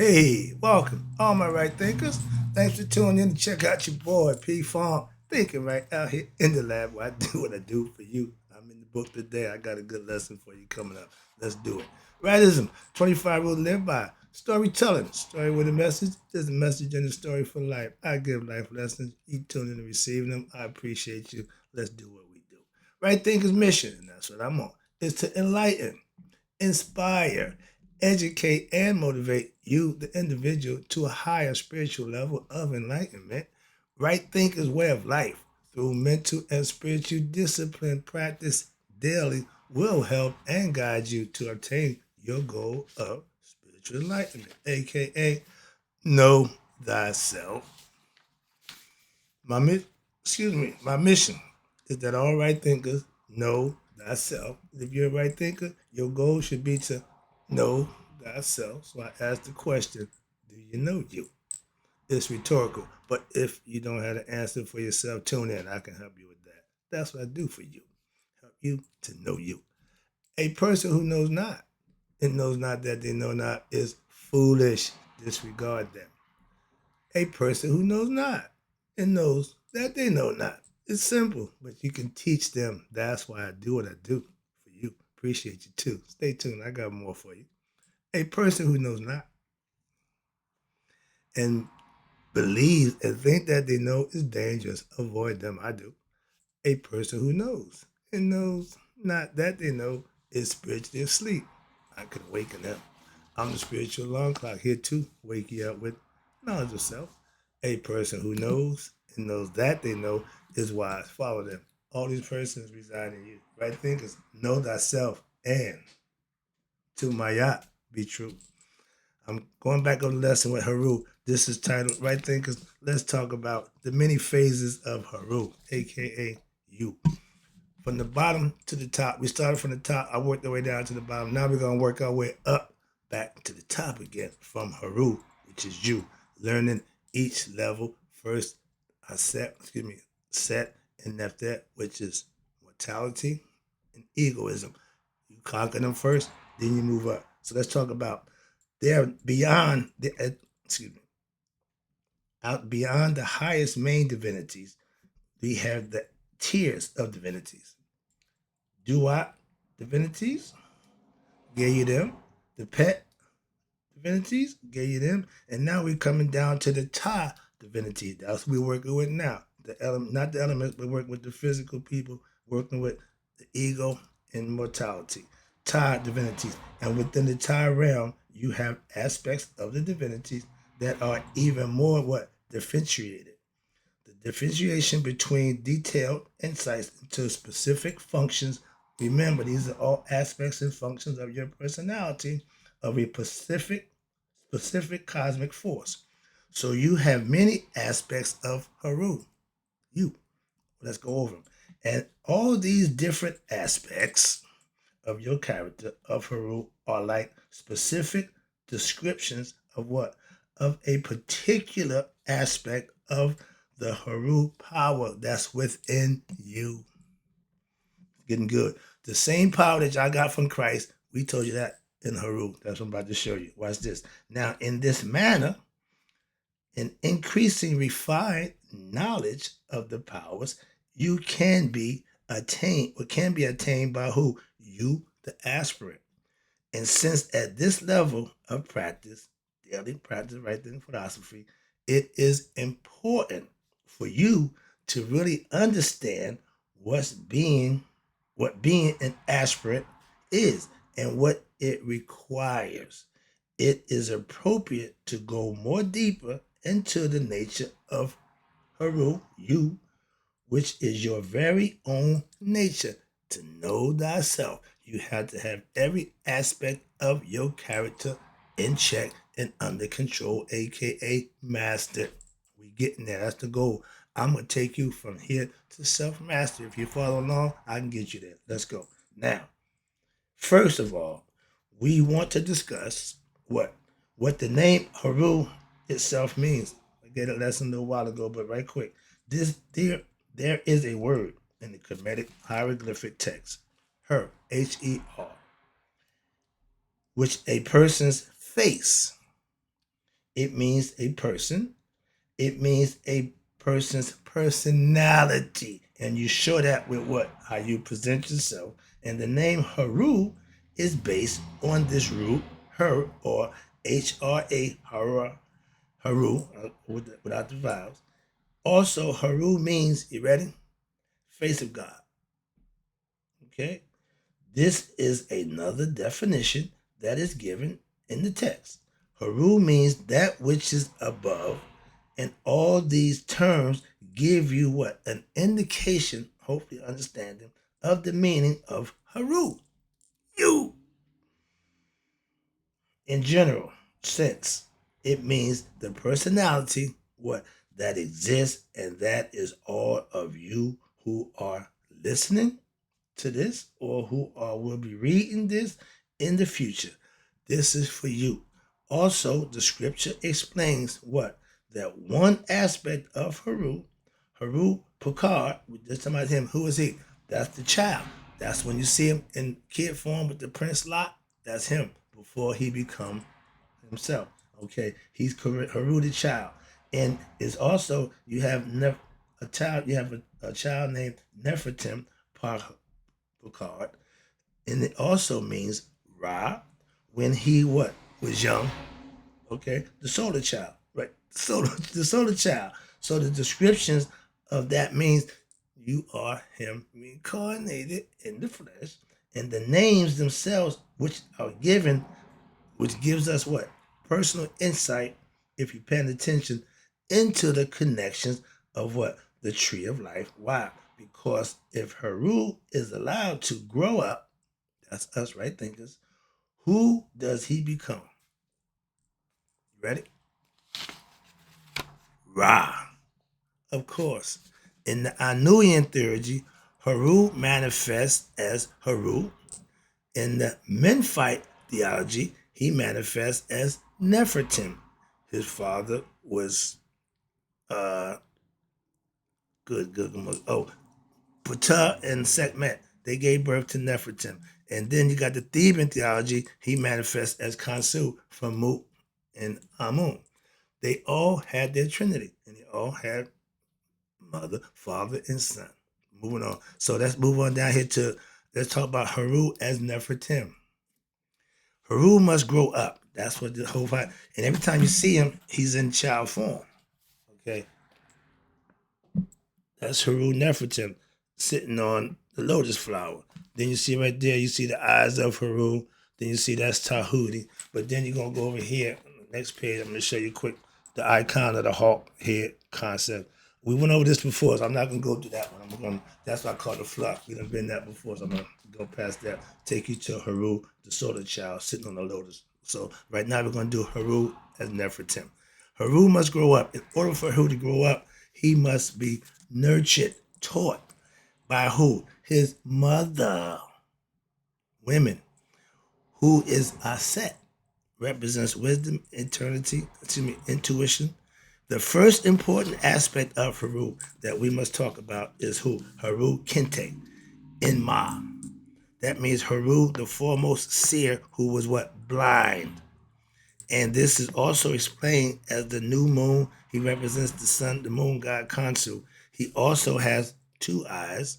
Hey, welcome, all my right thinkers. Thanks for tuning in to check out your boy P Farm. Thinking right out here in the lab where I do what I do for you. I'm in the book today. I got a good lesson for you coming up. Let's do it. Rightism, 25 rules to live by. Storytelling, story with a message. There's a message in the story for life. I give life lessons. You tune in and receive them. I appreciate you. Let's do what we do. Right thinkers mission, and that's what I'm on, is to enlighten, inspire, educate, and motivate you, the individual, to a higher spiritual level of enlightenment. Right thinker's way of life through mental and spiritual discipline practice daily will help and guide you to obtain your goal of spiritual enlightenment, aka know thyself. My mission is that all right thinkers know thyself. If you're a right thinker, your goal should be to know thyself. So I ask the question, do you know you? It's rhetorical, but if you don't have the answer for yourself, tune in. I can help you with that. That's what I do for you. Help you to know you. A person who knows not and knows not that they know not is foolish. Disregard them. A person who knows not and knows that they know not. It's simple, but you can teach them. That's why I do what I do for you. Appreciate you too. Stay tuned. I got more for you. A person who knows not and believes and think that they know is dangerous. Avoid them. I do. A person who knows and knows not that they know is spiritually asleep. I can awaken them. I'm the spiritual alarm clock here to wake you up with knowledge of self. A person who knows and knows that they know is wise. Follow them. All these persons reside in you. Right thinkers, know thyself and to Mayat be true. I'm going back on the lesson with Heru. This is titled Right Thinkers. Let's talk about the many phases of Heru, aka you. From the bottom to the top. We started from the top. I worked the way down to the bottom. Now we're going to work our way up back to the top again from Heru, which is you. Learning each level. First, set and neftet, which is mortality and egoism. You conquer them first, then you move up. So let's talk about they're beyond the out beyond the highest main divinities. We have the tiers of divinities. Duat divinities, gave you them. The pet divinities, gave you them. And now we're coming down to the Ta divinity. That's what we're working with now. The element, not the elements, but working with the physical people, working with the ego and mortality. Ta divinities. And within the Ta realm, you have aspects of the divinities that are even more what? Differentiated. The differentiation between detailed insights into specific functions. Remember, these are all aspects and functions of your personality of a specific cosmic force. So you have many aspects of Haru. You. Let's go over them. And all these different aspects of your character of Haru are like specific descriptions of what? Of a particular aspect of the Haru power that's within you. Getting good. The same power that y'all got from Christ, we told you that in Haru. That's what I'm about to show you. Watch this. Now, in this manner, in increasing refined knowledge of the powers, you can be attained, or can be attained by who? You, the aspirant. And since at this level of practice, daily practice, right then philosophy, it is important for you to really understand what being an aspirant is and what it requires. It is appropriate to go more deeper into the nature of Haru, you, which is your very own nature. To know thyself, you have to have every aspect of your character in check and under control, aka mastered. We getting there. That's the goal. I'm gonna take you from here to self-mastery. If you follow along, I can get you there. Let's go. Now, first of all, we want to discuss what the name Haru itself means. I gave a lesson a little while ago, but right quick. There is a word in the Kemetic hieroglyphic text, Her, Her, which a person's face it means a person. It means a person's personality. And you show that with what? How you present yourself. And the name Heru is based on this root, her, or H-R-A, Heru, without the vowels. Also, Heru means, you ready? Face of God. Okay? This is another definition that is given in the text. Heru means that which is above, and all these terms give you what? An indication, hopefully understanding, of the meaning of Heru. You. In general sense, it means the personality, what? That exists, and that is all of you who are listening to this or who will be reading this in the future. This is for you. Also, the scripture explains what? That one aspect of Heru Picard, we just talking about him. Who is he? That's the child. That's when you see him in kid form with the Prince Lot. That's him before he become himself. Okay, he's Heru the child, and it's also you have a child. You have a child named Nefertim Picard, and it also means Ra when he what was young. Okay, the solar child, right? The solar child. So the descriptions of that means you are him reincarnated in the flesh, and the names themselves, which are given, which gives us what? Personal insight, if you're paying attention, into the connections of what? The tree of life. Why? Because if Heru is allowed to grow up, that's us, right, thinkers, who does he become? You ready? Ra. Of course. In the Anuian theology, Heru manifests as Heru. In the Menphite theology, he manifests as Nefertim. His father was uh Ptah and Sekhmet. They gave birth to Nefertim. And then you got the Theban theology, he manifests as Khonsu from Mut and Amun. They all had their trinity, and they all had mother, father, and son. Moving on. So let's move on down here to, let's talk about Heru as Nefertim. Heru must grow up. That's what the whole fight. And every time you see him, he's in child form. Okay. That's Heru Nefertim sitting on the lotus flower. Then you see right there, you see the eyes of Heru. Then you see that's Tahuti. But then you're going to go over here. On the next page, I'm going to show you quick the icon of the hawk head concept. We went over this before, so I'm not going to go through that one. That's what I call the fluff. We done been that before, so I'm going to go past that. Take you to Heru, the solar child, sitting on the lotus. So right now we're going to do Heru as Nefertim. Heru must grow up. In order for Heru to grow up, he must be nurtured, taught by who? His mother. Women. Who is Aset? Represents wisdom, intuition. The first important aspect of Heru that we must talk about is who? Heru Kente in Ma. That means Heru, the foremost seer, who was what? Blind. And this is also explained as the new moon. He represents the sun, the moon god Khonsu. He also has two eyes.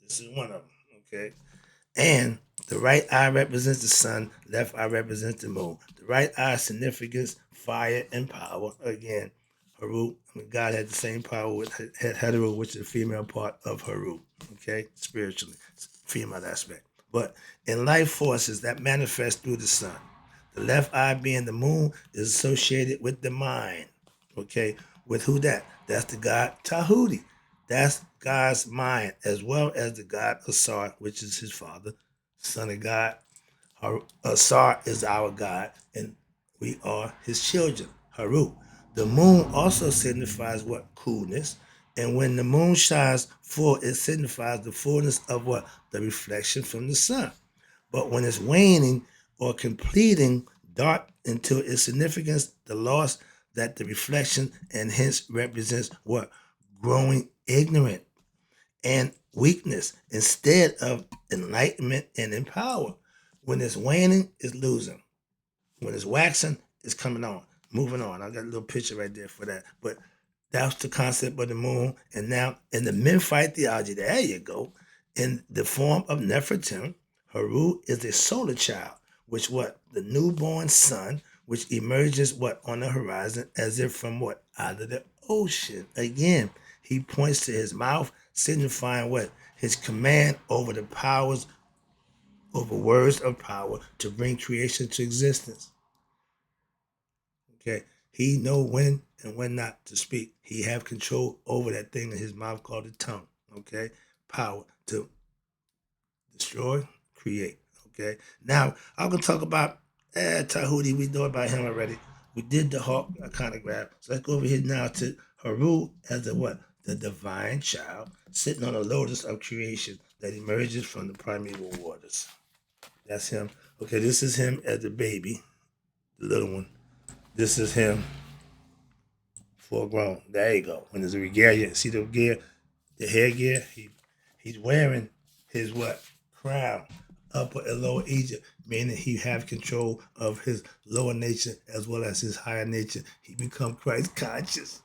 This is one of them, okay? And the right eye represents the sun, left eye represents the moon. The right eye significance, fire, and power. Again, Heru, God had the same power with Heru, which is the female part of Heru, okay? Spiritually, female aspect. But in life forces that manifest through the sun. The left eye being the moon is associated with the mind. Okay, with who that? That's the god Tahuti. That's God's mind, as well as the god Asar, which is his father, son of God. Asar is our God, and we are his children. Heru. The moon also signifies what? Coolness. And when the moon shines full, it signifies the fullness of what? The reflection from the sun. But when it's waning or completing dark into its significance, the loss that the reflection and hence represents what? Growing ignorant and weakness instead of enlightenment and empower. When it's waning, it's losing. When it's waxing, it's coming on. moving on. I got a little picture right there for that. But that's the concept of the moon. And now in the Memphite theology, there you go. In the form of Nefertim, Heru is a solar child, which what? The newborn sun, which emerges what? On the horizon as if from what? Out of the ocean. Again, he points to his mouth, signifying what? His command over the powers, over words of power to bring creation to existence. Okay. He know when and when not to speak. He have control over that thing in his mouth called the tongue. Okay. Power to destroy, create. Okay. Now I'm gonna talk about Tahuti. We know about him already. We did the hawk iconograph. So let's go over here now to Heru as the what? The divine child sitting on a lotus of creation that emerges from the primeval waters. That's him. Okay, this is him as the baby, the little one. This is him full grown. There you go. When there's a regalia, see the gear, the headgear. He's wearing his what crown, upper and lower Egypt, meaning he have control of his lower nature as well as his higher nature. He become Christ conscious.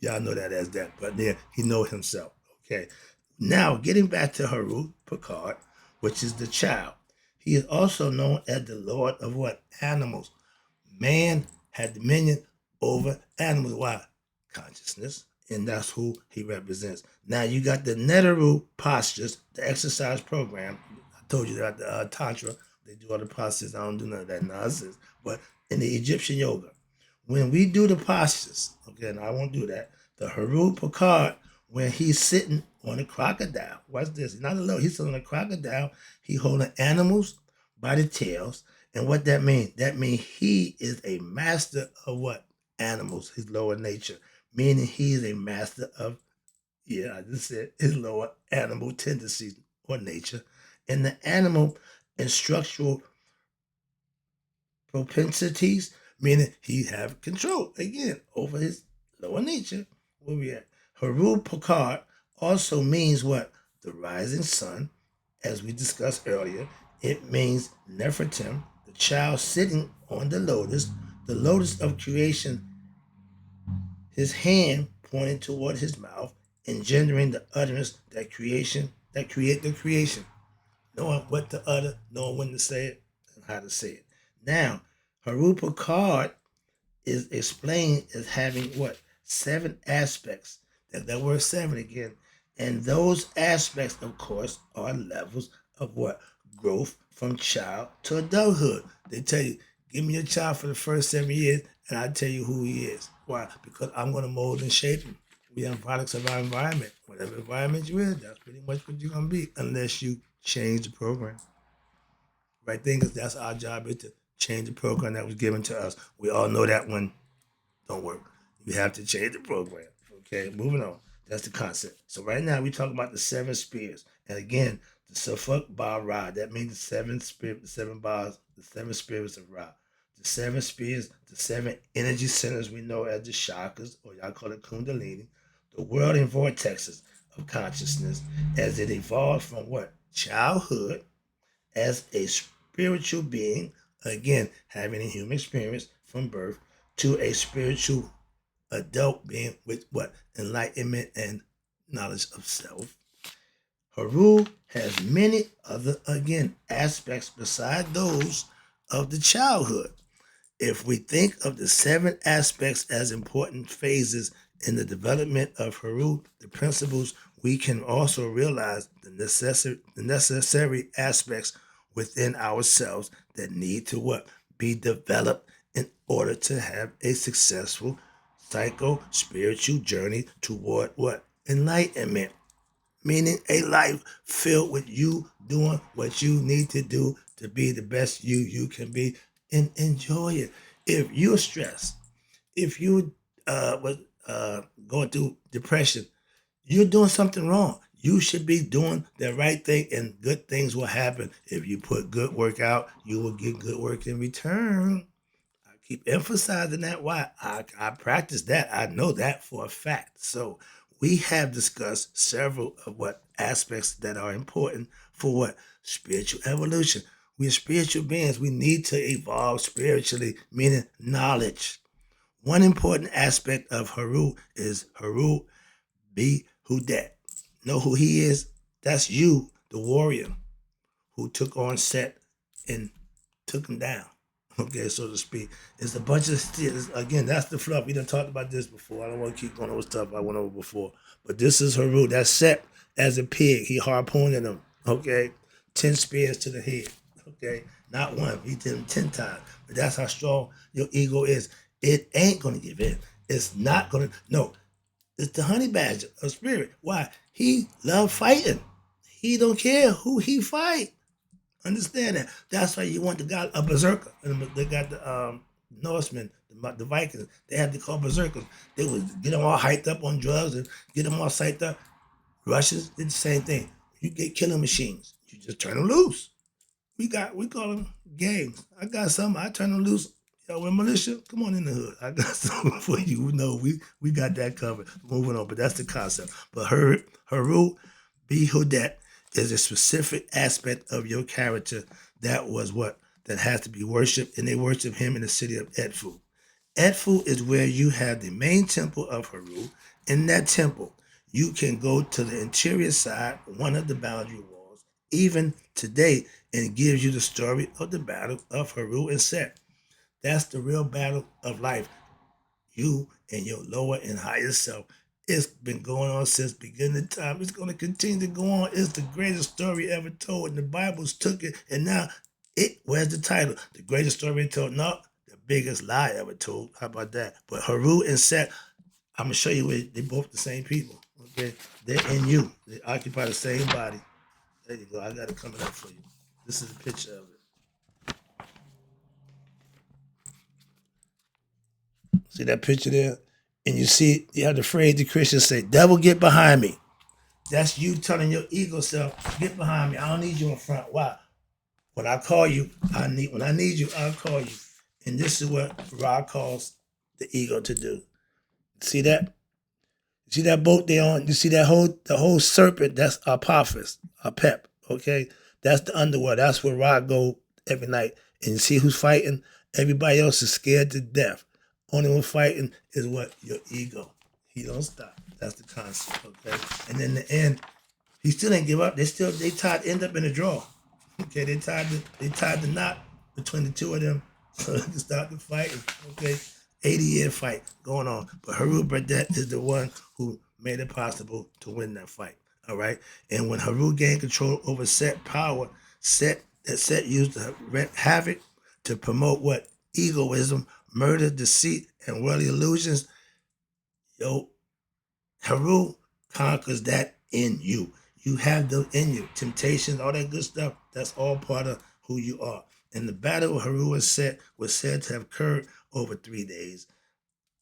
Y'all know that as that, but there he know himself. Okay. Now getting back to Heru Picard, which is the child. He is also known as the Lord of what? Animals. Man had dominion over animals. Why? Consciousness. And that's who he represents. Now you got the Neteru postures, the exercise program. I told you that the Tantra, they do all the postures. I don't do none of that nonsense. But in the Egyptian yoga, when we do the postures, okay, and I won't do that, the Heru Picard, when he's sitting on a crocodile, watch this, he's not alone, he's sitting on a crocodile, he holding animals by the tails. And what that means? That means he is a master of what? Animals, his lower nature. Meaning he is a master of, I just said, his lower animal tendencies or nature. And the animal and structural propensities, meaning he have control, again, over his lower nature. Where we at? Heru Picard also means what? The rising sun, as we discussed earlier. It means Nefertim, the child sitting on the lotus of creation, his hand pointing toward his mouth, engendering the utterance that create the creation. Knowing what to utter, knowing when to say it, and how to say it. Now, Heru Picard is explained as having what? 7 aspects. That word 7 again. And those aspects, of course, are levels of what? Growth from child to adulthood. They tell you, give me a child for the first 7 years, and I'll tell you who he is. Why? Because I'm going to mold and shape him. We are products of our environment. Whatever environment you're in, that's pretty much what you're going to be, unless you change the program. Right thing is that's our job is to change the program that was given to us. We all know that one don't work. You have to change the program. Okay, moving on. That's the concept. So right now we talk about the 7 spheres. And again, the Suffolk Ba Ra. That means the 7 spirit, the 7 bars, the 7 spirits of Ra. The 7 spheres, the 7 energy centers we know as the chakras, or y'all call it Kundalini. The world and vortexes of consciousness as it evolved from what? Childhood as a spiritual being, again, having a human experience from birth, to a spiritual adult being with what? Enlightenment and knowledge of self. Heru has many other, again, aspects beside those of the childhood. If we think of the 7 aspects as important phases in the development of Heru, the principles, we can also realize the necessary aspects within ourselves that need to what? Be developed in order to have a successful psycho-spiritual journey toward what? Enlightenment. Meaning a life filled with you doing what you need to do to be the best you can be and enjoy it. If you're stressed, if you was going through depression, you're doing something wrong. You should be doing the right thing, and good things will happen. If you put good work out, you will get good work in return. I keep emphasizing that. Why? I practice that. I know that for a fact. So we have discussed several of what aspects that are important for what? Spiritual evolution. We're spiritual beings. We need to evolve spiritually, meaning knowledge. One important aspect of Heru is Heru be who that. Know who he is? That's you, the warrior, who took on Set and took him down. Okay, so to speak. It's a bunch of steals. Again, that's the fluff. We done talked about this before. I don't want to keep going over stuff I went over before. But this is Heru. That's Set as a pig. He harpooning him. Okay. 10 spears to the head. Okay. Not one. He did him 10 times. But that's how strong your ego is. It ain't gonna give in. It's not gonna no. It's the honey badger of spirit. Why? He love fighting. He don't care who he fight. Understand that. That's why you want the guy a berserker. And they got the Norsemen, the Vikings. They had to call berserkers. They would get them all hyped up on drugs and get them all psyched up. Russians did the same thing. You get killing machines. You just turn them loose. We call them games. I got something. I turn them loose. Yo, we're militia. Come on in the hood. I got something for you. No, we got that covered. Moving on, but that's the concept. But Heru, be who that is a specific aspect of your character that was what that has to be worshipped, and they worship him in the city of Edfu. Edfu is where you have the main temple of Heru. In that temple, you can go to the interior side, one of the boundary walls, even today, and it gives you the story of the battle of Heru and Set. That's the real battle of life. You and your lower and higher self. It's been going on since beginning of time. It's going to continue to go on. It's the greatest story ever told. And the Bible's took it. And now where's the title? The greatest story ever told. No, the biggest lie ever told. How about that? But Heru and Set, I'm going to show you where they're both the same people. Okay? They're in you. They occupy the same body. There you go. I got it coming up for you. This is a picture of it. See that picture there? And you see, you have the phrase the Christians say, devil, get behind me. That's you telling your ego self, get behind me. I don't need you in front. Why? When I call you, when I need you, I'll call you. And this is what Ra calls the ego to do. See that? You see that boat they on? You see that the whole serpent? That's Apophis, Apep. Okay, that's the underworld. That's where Ra go every night. And you see who's fighting? Everybody else is scared to death. Only one fighting is what? Your ego. He don't stop. That's the concept. Okay, and in the end, he still ain't give up. They end up in a draw. Okay, they tied the knot between the two of them so they can start the fight. Okay, 80-year fight going on. But Heru Bradet is the one who made it possible to win that fight. All right, and when Heru gained control over Set power, Set used to wreak havoc to promote what? Egoism, murder, deceit, and worldly illusions. Yo, Heru conquers that in you. You have them in you. Temptations, all that good stuff, that's all part of who you are. And the battle of Heru and Set was said to have occurred over 3 days.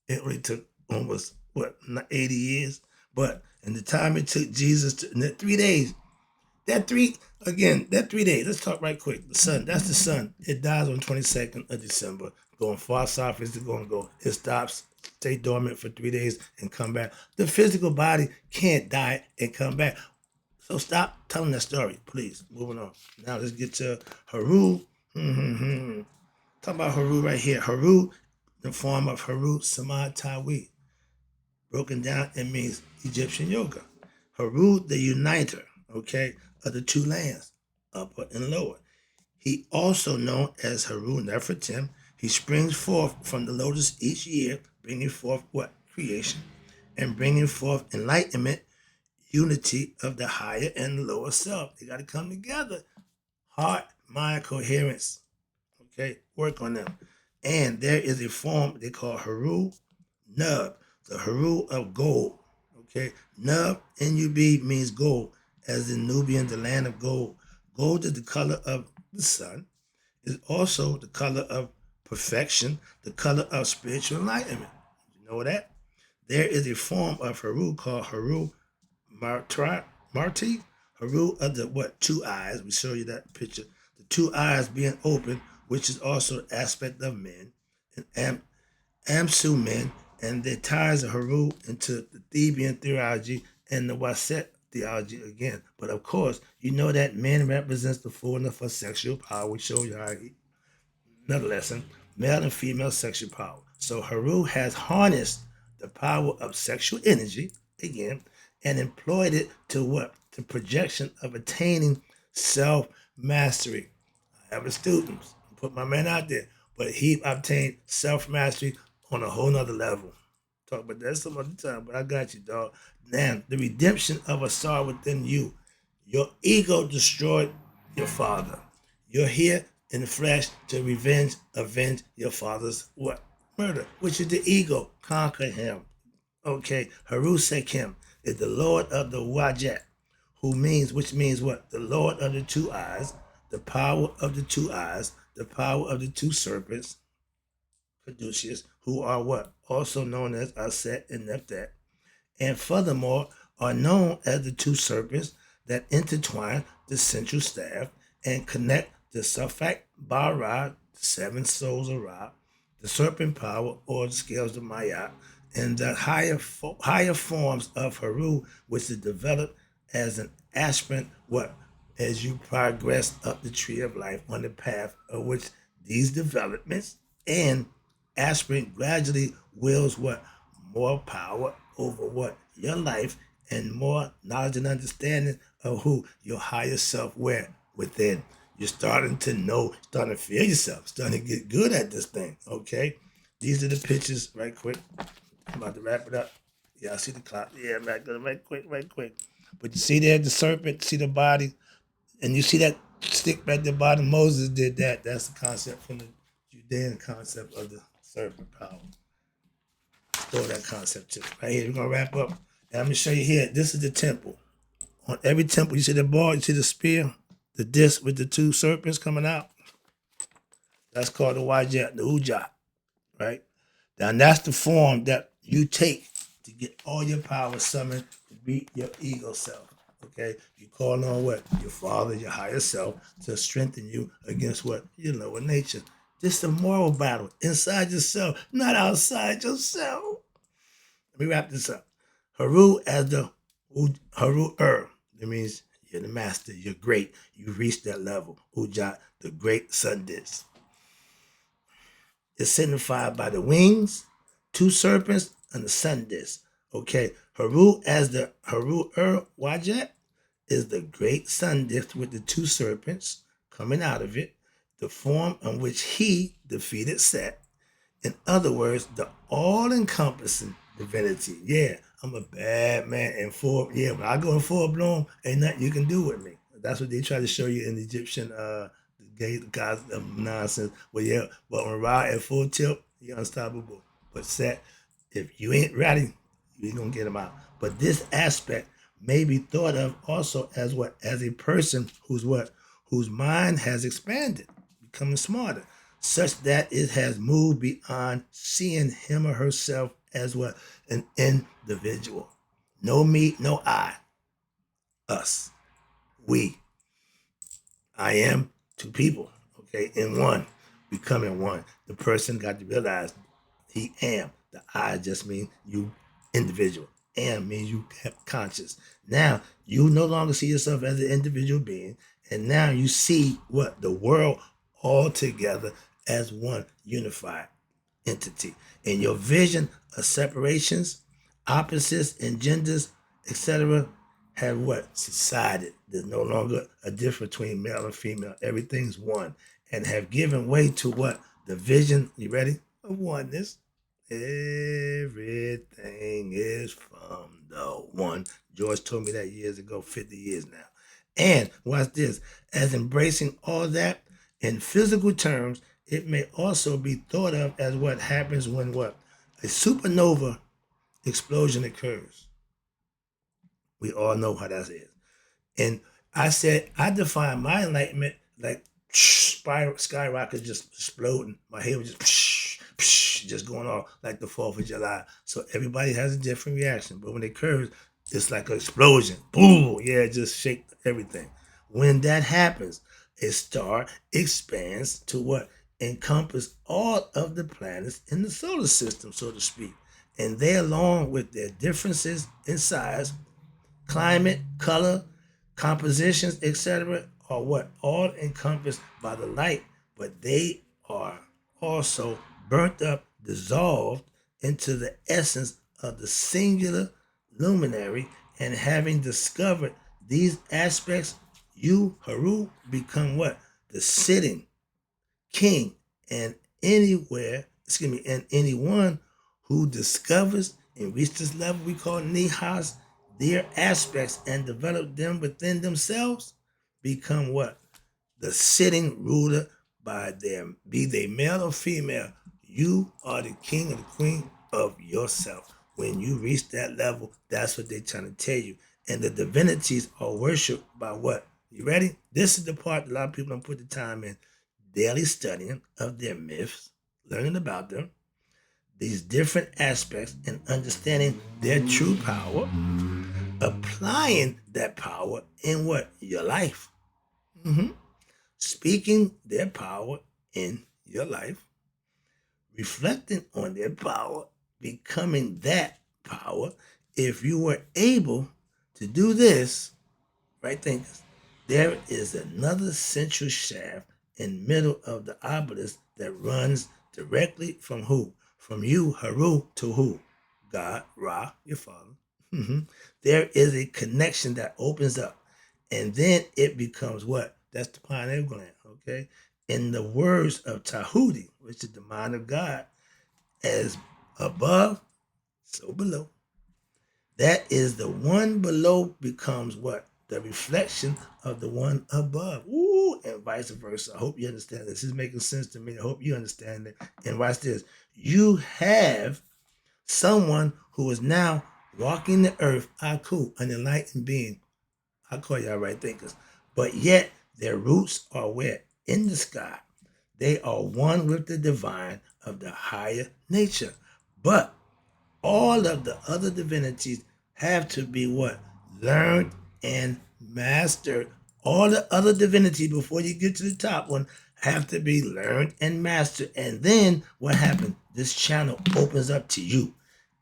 It only took almost, 80 years? But in the time it took Jesus in the 3 days, that 3 days, let's talk right quick. The sun, that's the sun. It dies on 22nd of December. Going far south is it going to go. It stops, stay dormant for 3 days and come back. The physical body can't die and come back. So stop telling that story, please. Moving on. Now let's get to Heru. Talk about Heru right here. Heru, the form of Heru Samatawi. Broken down, it means Egyptian yoga. Heru, the uniter, okay, of the two lands, upper and lower. He also known as Heru Nefertim. He springs forth from the lotus each year, bringing forth what? Creation. And bringing forth enlightenment, unity of the higher and the lower self. They got to come together. Heart, mind, coherence. Okay, work on them. And there is a form they call Heru Nub, the Heru of gold. Okay, Nub, N-U-B, means gold, as in Nubian, the land of gold. Gold is the color of the sun. It's also the color of perfection, the color of spiritual enlightenment. You know that? There is a form of Heru called Heru Marti, Heru of the what? 2 eyes. We show you that picture. The 2 eyes being open, which is also an aspect of men, and Amsu men, and their ties of Heru into the Theban theology and the Waset theology again. But of course, you know that men represents the fullness of sexual power. We show you how another lesson, male and female sexual power. So Heru has harnessed the power of sexual energy again and employed it to what? The projection of attaining self mastery. I have a student, put my man out there, but he obtained self mastery on a whole nother level. Talk about that some other time, but I got you, dog. Now, the redemption of a sorrow within you. Your ego destroyed your father. You're here in the flesh to avenge your father's what? Murder, which is the ego. Conquer him. Okay, Heru Sekim is the Lord of the Wajat, which means what? The Lord of the two eyes, the power of the two eyes, the power of the two serpents, Caduceus, who are what? Also known as Aset and Neptat, and furthermore are known as the two serpents that intertwine the central staff and connect the Safak Bara, the seven souls of Ra, the serpent power or the scales of Maya, and the higher forms of Heru, which is developed as an aspirant, what? As you progress up the tree of life on the path of which these developments and aspirant gradually wields what? More power over what? Your life and more knowledge and understanding of who? Your higher self where? Within. You're starting to know, starting to feel yourself, starting to get good at this thing, okay? These are the pictures, right quick. I'm about to wrap it up. Yeah, I see the clock. Yeah, I'm not gonna right quick, right quick. But you see there the serpent, see the body, and you see that stick at the bottom. Moses did that. That's the concept from the Judean concept of the serpent power. Store that concept too. Right here, we're gonna wrap up. And I'm gonna show you here. This is the temple. On every temple, you see the ball, you see the spear, the disc with the two serpents coming out. That's called the Wajat, the Ujat, right? Now that's the form that you take to get all your power summoned to beat your ego self. Okay? You call on what? Your father, your higher self, to strengthen you against what? Your lower nature. This is a moral battle inside yourself, not outside yourself. Let me wrap this up. Heru as the Heru That means you're the master, you're great. You've reached that level. Ujat, the great sun disk, is signified by the wings, two serpents, and the sun disk. Okay, Heru as the Heru Wajat is the great sun disk with the two serpents coming out of it, the form in which he defeated Set. In other words, the all-encompassing divinity. Yeah, I'm a bad man in full. Yeah, when I go in full bloom, ain't nothing you can do with me. That's what they try to show you in the Egyptian gay gods nonsense. Well, yeah, but when Ra at full tilt, you're unstoppable. But Set, if you ain't ready, you ain't gonna get him out. But this aspect may be thought of also as what? As a person who's what? Whose mind has expanded, becoming smarter, such that it has moved beyond seeing him or herself as what? An individual. No me, no I. Us. We. I am two people. Okay, in one. Becoming one. The person got to realize he am. The I just means you individual. Am means you conscious. Now you no longer see yourself as an individual being, and now you see what? The world all together as one unified entity. And your vision of separations, opposites, and genders, etc., have what? Subsided. There's no longer a difference between male and female. Everything's one. And have given way to what? The vision, you ready? Of oneness. Everything is from the one. George told me that years ago, 50 years now. And watch this. As embracing all that in physical terms, it may also be thought of as what happens when what? A supernova explosion occurs. We all know how that is. And I said, I define my enlightenment like skyrocket just exploding. My head was just going off like the 4th of July. So everybody has a different reaction. But when it occurs, it's like an explosion. Boom! Yeah, it just shake everything. When that happens, a star expands to what? Encompass all of the planets in the solar system, so to speak. And they, along with their differences in size, climate, color, compositions, etc., are what? All encompassed by the light, but they are also burnt up dissolved into the essence of the singular luminary, and having discovered these aspects, you, Heru, become what? The sitting king, and and anyone who discovers and reaches this level we call nihas, their aspects, and develop them within themselves, become what? The sitting ruler by them, be they male or female. You are the king or the queen of yourself. When you reach that level, that's what they're trying to tell you. And the divinities are worshipped by what? You ready? This is the part that a lot of people don't put the time in. Daily studying of their myths, learning about them, these different aspects, and understanding their true power, applying that power in what? Your life. Speaking their power in your life, reflecting on their power, becoming that power. If you were able to do this, right thinkers, there is another central shaft in middle of the obelisk that runs directly from who? From you, Heru, to who? God, Ra, your father. There is a connection that opens up, and then it becomes what? That's the pineal gland, okay? In the words of Tahuti, which is the mind of God, as above, so below. That is the one below becomes what? The reflection of the one above. Ooh, and vice versa. I hope you understand this. This is making sense to me. I hope you understand it. And watch this. You have someone who is now walking the earth, Aku, an enlightened being. I call y'all right thinkers. But yet their roots are where? In the sky. They are one with the divine of the higher nature. But all of the other divinities have to be what? Learned and mastered. All the other divinity before you get to the top one have to be learned and mastered. And then what happens? This channel opens up to you.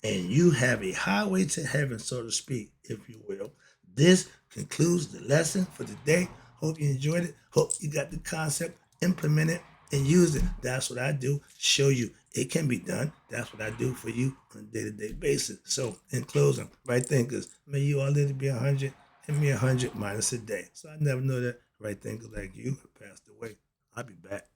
And you have a highway to heaven, so to speak, if you will. This concludes the lesson for today. Hope you enjoyed it. Hope you got the concept, implement it, and use it. That's what I do. Show you it can be done. That's what I do for you on a day-to-day basis. So, in closing, right thinkers, may you all live to be 100 and me 100 minus a day. So I never know that right thinker like you have passed away. I'll be back.